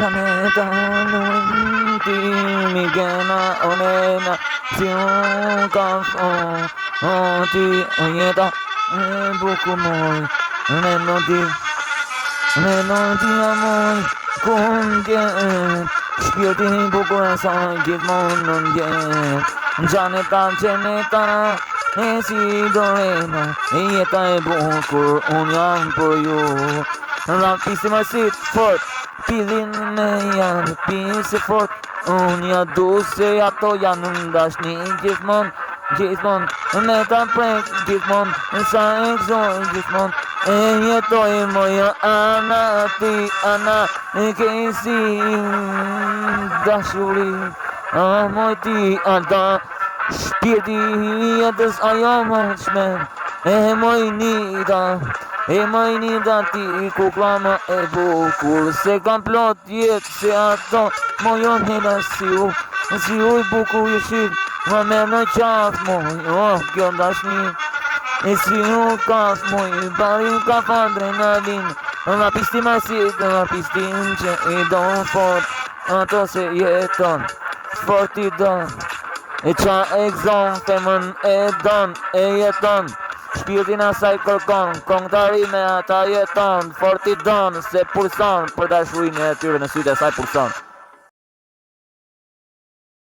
Planeta lurin ti mi gena onena si un kanfo ti jeta buku moj melodi amoj kundjet shpirti bukur e saj gjithmonë në ndjet Gjaneta e si dorena e jeta e bukur unë jam për ju rapisti marsit fort Pidhin me janë pisi fort unë ja du se ato janë në dashni gjithmon me ta prek gjithmon sa e gzoj gjithmon e jetoj moja ana ti ana e kesi dashuri moj ti ata shpirti jetës ajo më shmen e moj nida ti kuklama e bukur se kam plot jetë se ato mojon hela si u i bukur jeshit ma me në qaf moj kjo dashni e si u kaf moj bari ka fa adrenalin rapisti marsit rapistin që i don fort ato se jeton fort i don e qa e gzon femën e don e jeton Shpirtin asaj kërkon, këngëtari me ata jeton, fort i don se pulson, për dashurin e tyre në sytë e saj pulson.